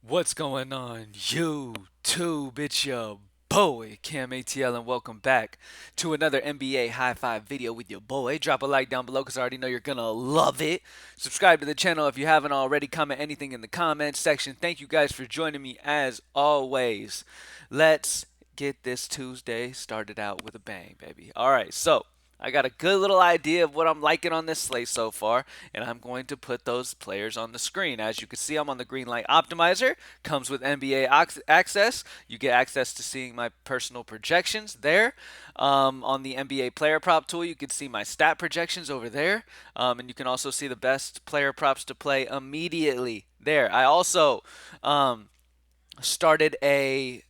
What's going on, YouTube? It's your boy, CamATL, and welcome back to another NBA High Five video with your boy. Drop a like down below because I already know you're going to love it. Subscribe to the channel if you haven't already. Comment anything in the comments section. Thank you guys for joining me as always. Let's get this Tuesday started out with a bang, baby. All right, so I got a good little idea of what I'm liking on this slate so far, and I'm going to put those players on the screen. As you can see, I'm on the GREENLIGHT optimizer. Comes with NBA access. You get access to seeing my personal projections there. On the NBA player prop tool, you can see my stat projections over there, and you can also see the best player props to play immediately there. I also started a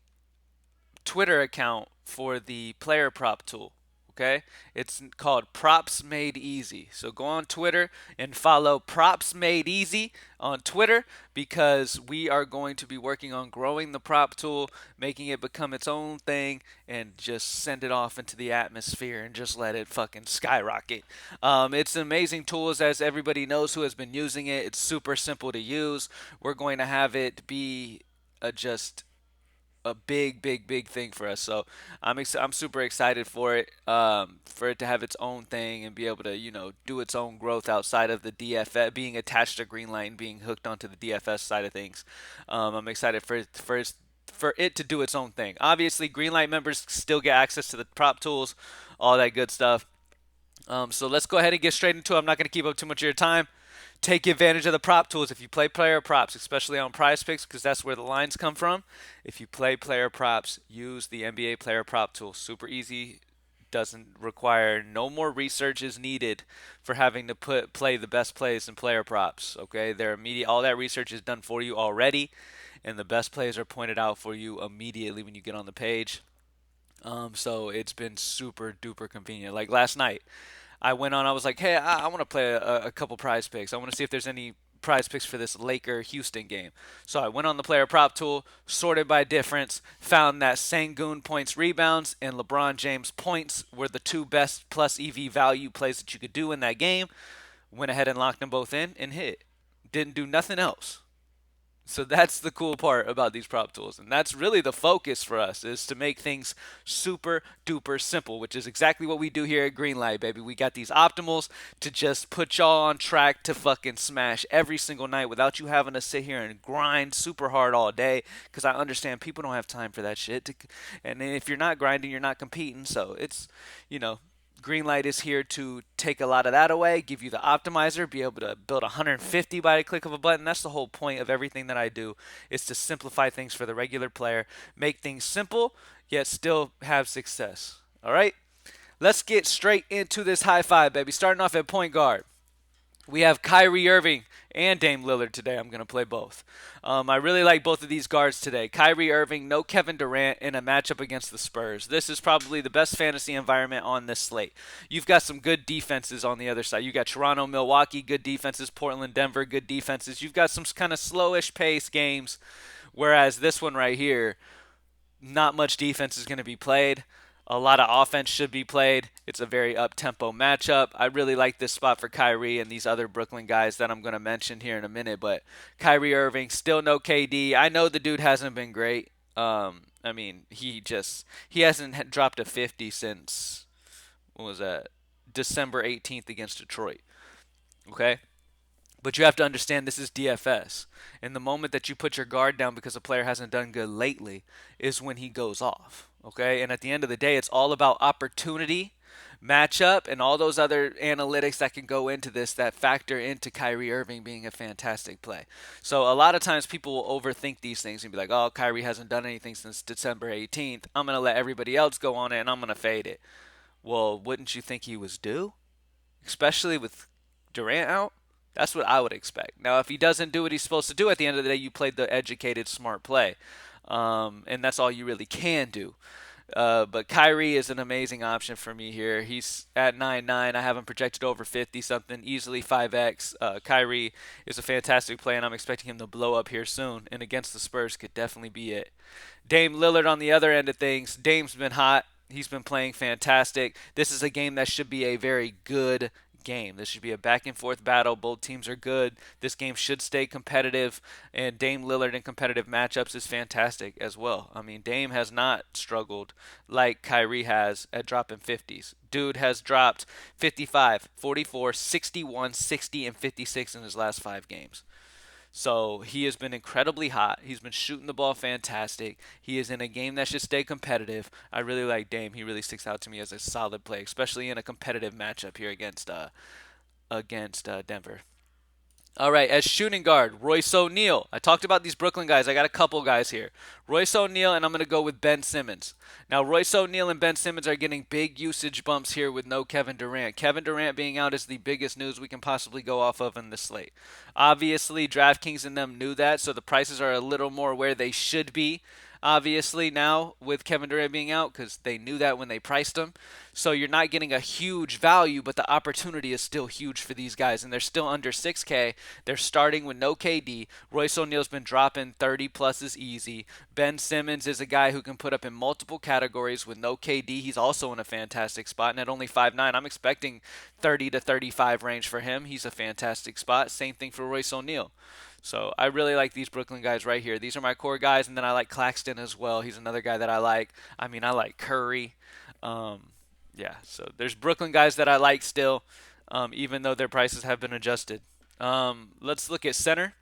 Twitter account for the player prop tool. Okay, it's called Props Made Easy. So go on Twitter and follow Props Made Easy on Twitter because we are going to be working on growing the prop tool, making it become its own thing, and just send it off into the atmosphere and just let it fucking skyrocket. It's an amazing tool, as everybody knows who has been using it. It's super simple to use. We're going to have it be just a big thing for us. So I'm super excited for it to have its own thing and be able to do its own growth outside of the DFS, being attached to Greenlight and being hooked onto the DFS side of things. I'm excited for it to do its own thing. Obviously, Greenlight members still get access to the prop tools, all that good stuff. So let's go ahead and get straight into it. I'm not going to keep up too much of your time. Take advantage of the prop tools if you play player props, especially on PrizePicks, because that's where the lines come from. If you play player props, use the NBA player prop tool. Super easy, doesn't require no more research is needed for having to play the best plays in player props. Okay, they're immediate. All that research is done for you already, and the best plays are pointed out for you immediately when you get on the page. So it's been super duper convenient. Like last night, I went on. I was like, hey, I want to play a couple prize picks. I want to see if there's any prize picks for this Laker Houston game. So I went on the player prop tool, sorted by difference, found that Sangoon points rebounds and LeBron James points were the two best plus EV value plays that you could do in that game. Went ahead and locked them both in and hit. Didn't do nothing else. So that's the cool part about these prop tools, and that's really the focus for us, is to make things super duper simple, which is exactly what we do here at Greenlight, baby. We got these optimals to just put y'all on track to fucking smash every single night without you having to sit here and grind super hard all day, because I understand people don't have time for that shit, and if you're not grinding, you're not competing. So it's, you know, Greenlight is here to take a lot of that away, give you the optimizer, be able to build 150 by a click of a button. That's the whole point of everything that I do, is to simplify things for the regular player, make things simple, yet still have success. All right? Let's get straight into this high five, baby. Starting off at point guard. We have Kyrie Irving and Dame Lillard today. I'm going to play both. I really like both of these guards today. Kyrie Irving, no Kevin Durant in a matchup against the Spurs. This is probably the best fantasy environment on this slate. You've got some good defenses on the other side. You got Toronto, Milwaukee, good defenses. Portland, Denver, good defenses. You've got some kind of slowish pace games, whereas this one right here, not much defense is going to be played. A lot of offense should be played. It's a very up-tempo matchup. I really like this spot for Kyrie and these other Brooklyn guys that I'm going to mention here in a minute. But Kyrie Irving, still no KD. I know the dude hasn't been great. I mean, he hasn't dropped a 50 since, what was that? December 18th against Detroit. Okay? But you have to understand this is DFS. And the moment that you put your guard down because a player hasn't done good lately is when he goes off. Okay? And at the end of the day, it's all about opportunity, matchup, and all those other analytics that can go into this that factor into Kyrie Irving being a fantastic play. So a lot of times people will overthink these things and be like, oh, Kyrie hasn't done anything since December 18th. I'm going to let everybody else go on it and I'm going to fade it. Well, wouldn't you think he was due? Especially with Durant out? That's what I would expect. Now, if he doesn't do what he's supposed to do, at the end of the day, you played the educated, smart play. And that's all you really can do. But Kyrie is an amazing option for me here. He's at 9.9. I have him projected over 50 something, easily 5x. Kyrie is a fantastic play, and I'm expecting him to blow up here soon. And against the Spurs could definitely be it. Dame Lillard on the other end of things. Dame's been hot. He's been playing fantastic. This is a game that should be a very good game. This should be a back and forth battle. Both teams are good. This game should stay competitive, and Dame Lillard in competitive matchups is fantastic as well. I mean, Dame has not struggled like Kyrie has at dropping 50s. Dude has dropped 55, 44, 61, 60, and 56 in his last 5 games. So he has been incredibly hot. He's been shooting the ball fantastic. He is in a game that should stay competitive. I really like Dame. He really sticks out to me as a solid play, especially in a competitive matchup here against Denver. All right, as shooting guard, Royce O'Neal. I talked about these Brooklyn guys. I got a couple guys here. Royce O'Neal, and I'm going to go with Ben Simmons. Now, Royce O'Neal and Ben Simmons are getting big usage bumps here with no Kevin Durant. Kevin Durant being out is the biggest news we can possibly go off of in the slate. Obviously, DraftKings and them knew that, so the prices are a little more where they should be obviously now with Kevin Durant being out because they knew that when they priced him. So you're not getting a huge value, but the opportunity is still huge for these guys, and they're still under 6K. They're starting with no KD. Royce O'Neal's been dropping 30 pluses easy. Ben Simmons is a guy who can put up in multiple categories with no KD. He's also in a fantastic spot, and at only 5'9", I'm expecting 30 to 35 range for him. He's a fantastic spot. Same thing for Royce O'Neal. So I really like these Brooklyn guys right here. These are my core guys, and then I like Claxton as well. He's another guy that I like. I mean, I like Curry. Yeah, so there's Brooklyn guys that I like still, even though their prices have been adjusted. Let's look at center.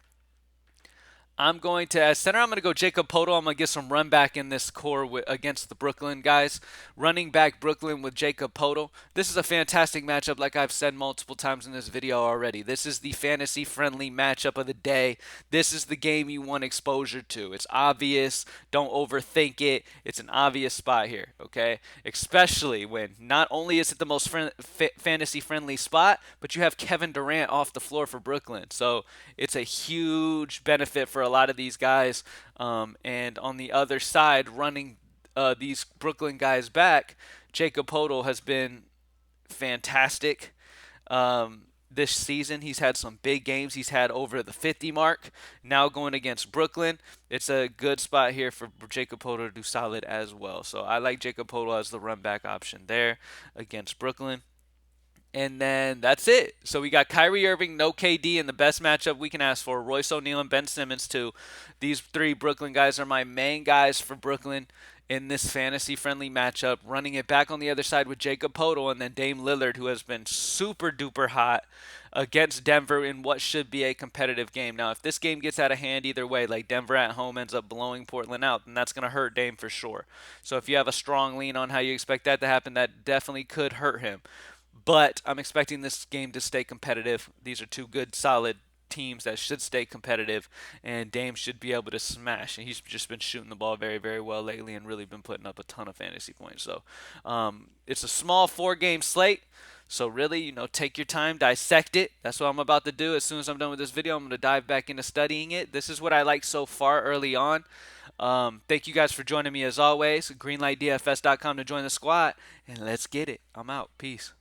I'm going to, as center, I'm going to go Jacob Podol. I'm going to get some run back in this core against the Brooklyn guys. Running back Brooklyn with Jacob Podol. This is a fantastic matchup, like I've said multiple times in this video already. This is the fantasy-friendly matchup of the day. This is the game you want exposure to. It's obvious. Don't overthink it. It's an obvious spot here, okay? Especially when not only is it the most fantasy-friendly spot, but you have Kevin Durant off the floor for Brooklyn. So it's a huge benefit for a lot of these guys. And on the other side, running these Brooklyn guys back, Jacob Podol has been fantastic. This season, he's had some big games. He's had over the 50 mark. Now going against Brooklyn, it's a good spot here for Jacob Podol to do solid as well. So I like Jacob Podol as the run back option there against Brooklyn. And then that's it. So we got Kyrie Irving, no KD, in the best matchup we can ask for. Royce O'Neal and Ben Simmons, too. These 3 Brooklyn guys are my main guys for Brooklyn in this fantasy-friendly matchup. Running it back on the other side with Jacob Podol and then Dame Lillard, who has been super-duper hot against Denver in what should be a competitive game. Now, if this game gets out of hand either way, like Denver at home ends up blowing Portland out, then that's going to hurt Dame for sure. So if you have a strong lean on how you expect that to happen, that definitely could hurt him. But I'm expecting this game to stay competitive. These are 2 good, solid teams that should stay competitive, and Dame should be able to smash. And he's just been shooting the ball very, very well lately and really been putting up a ton of fantasy points. So it's a small 4-game slate. So really, take your time, dissect it. That's what I'm about to do. As soon as I'm done with this video, I'm going to dive back into studying it. This is what I like so far early on. Thank you guys for joining me as always. GreenlightDFS.com to join the squad, and let's get it. I'm out. Peace.